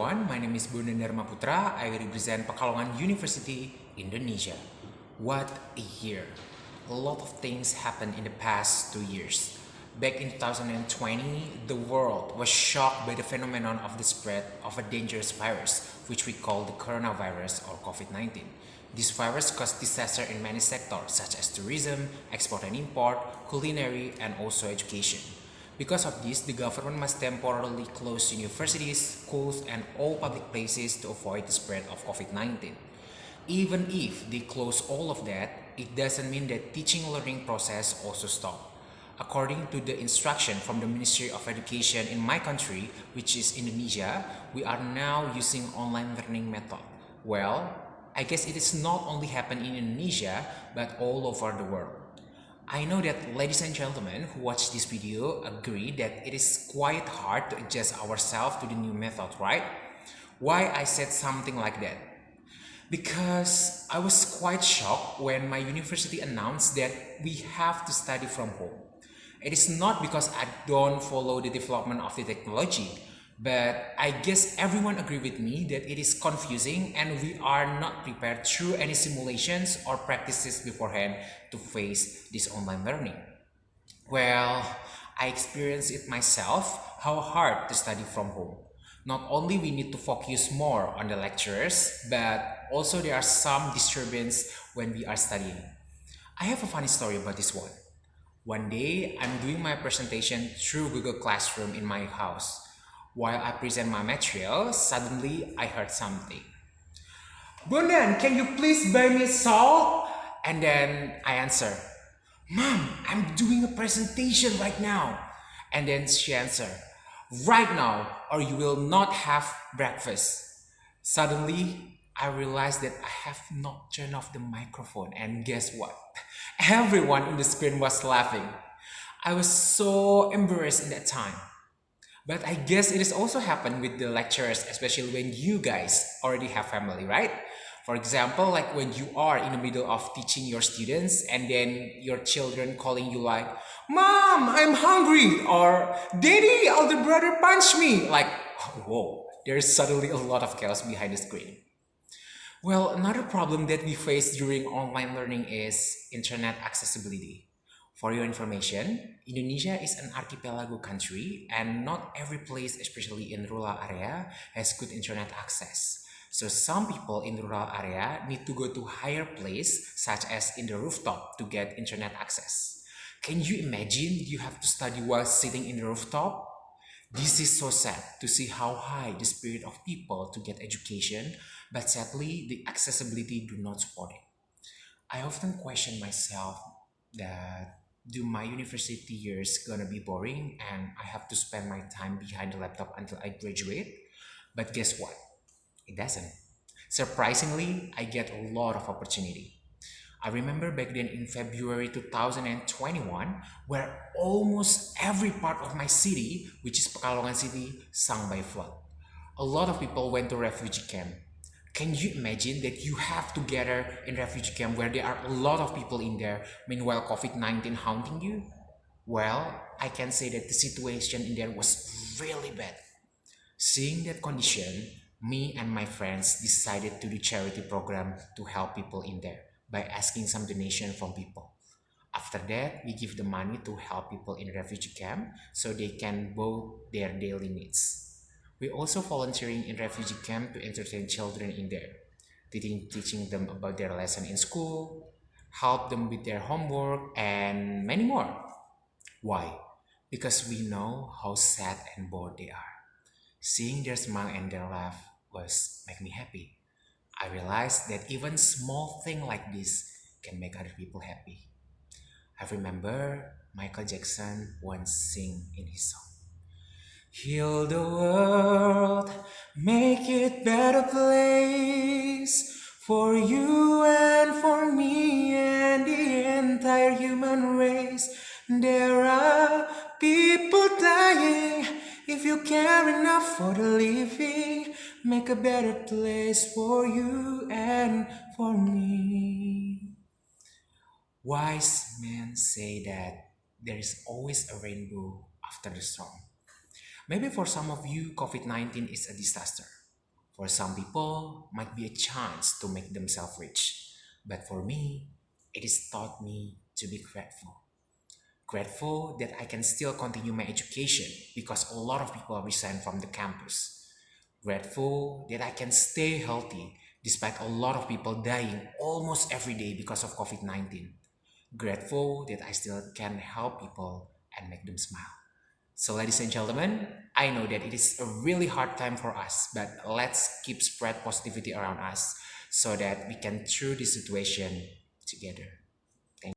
everyone, my name is Bondan Dharma Putra. I represent Pekalongan University, Indonesia. What a year! A lot of things happened in the past 2 years. Back in 2020, the world was shocked by the phenomenon of the spread of a dangerous virus, which we call the coronavirus or COVID-19. This virus caused disaster in many sectors such as tourism, export and import, culinary, and also education. Because of this, the government must temporarily close universities, schools, and all public places to avoid the spread of COVID-19. Even if they close all of that, it doesn't mean that teaching learning process also stop. According to the instruction from the Ministry of Education in my country, which is Indonesia, we are now using online learning method. Well, I guess it is not only happen in Indonesia, but all over the world. I know that ladies and gentlemen who watch this video agree that it is quite hard to adjust ourselves to the new method, right? Why I said something like that? Because I was quite shocked when my university announced that we have to study from home. It is not because I don't follow the development of the technology, but I guess everyone agree with me that it is confusing and we are not prepared through any simulations or practices beforehand to face this online learning. Well, I experienced it myself, how hard to study from home. Not only we need to focus more on the lectures, but also there are some disturbance when we are studying. I have a funny story about this one. One day, I'm doing my presentation through Google Classroom in my house. While I present my material, suddenly I heard something. Bondan, can you please buy me salt? And then I answer, Mom, I'm doing a presentation right now. And then she answered, right now or you will not have breakfast. Suddenly, I realized that I have not turned off the microphone and guess what? Everyone in the screen was laughing. I was so embarrassed in that time. But I guess it has also happened with the lecturers, especially when you guys already have family, right? For example, like when you are in the middle of teaching your students and then your children calling you like, Mom, I'm hungry, or Daddy, elder brother punched me. Like, whoa, there's suddenly a lot of chaos behind the screen. Well, another problem that we face during online learning is internet accessibility. For your information, Indonesia is an archipelago country and not every place, especially in rural area, has good internet access. So some people in the rural area need to go to higher place, such as in the rooftop, to get internet access. Can you imagine you have to study while sitting in the rooftop? This is so sad to see how high the spirit of people to get education, but sadly the accessibility do not support it. I often question myself that do my university years gonna be boring and I have to spend my time behind the laptop until I graduate? But guess what? It doesn't. Surprisingly, I get a lot of opportunity. I remember back then in February 2021, where almost every part of my city, which is Pekalongan city, sunk by flood. A lot of people went to refugee camp. Can you imagine that you have to gather in refugee camp where there are a lot of people in there, meanwhile COVID-19 haunting you? Well, I can say that the situation in there was really bad. Seeing that condition, me and my friends decided to do charity program to help people in there by asking some donation from people. After that, we give the money to help people in refugee camp so they can vote their daily needs. We also volunteering in refugee camp to entertain children in there, teaching them about their lesson in school, help them with their homework, and many more. Why? Because we know how sad and bored they are. Seeing their smile and their laugh was make me happy. I realized that even small thing like this can make other people happy. I remember Michael Jackson once sing in his song, heal the world, make it better place for you and for me and the entire human race. There are people dying. If you care enough for the living, make a better place for you and for me. Wise men say that there is always a rainbow after the storm. Maybe for some of you, COVID-19 is a disaster. For some people, might be a chance to make themselves rich. But for me, it has taught me to be grateful. Grateful that I can still continue my education because a lot of people resign from the campus. Grateful that I can stay healthy despite a lot of people dying almost every day because of COVID 19. Grateful that I still can help people and make them smile. So, ladies and gentlemen, I know that it is a really hard time for us, but let's keep spread positivity around us so that we can through this situation together.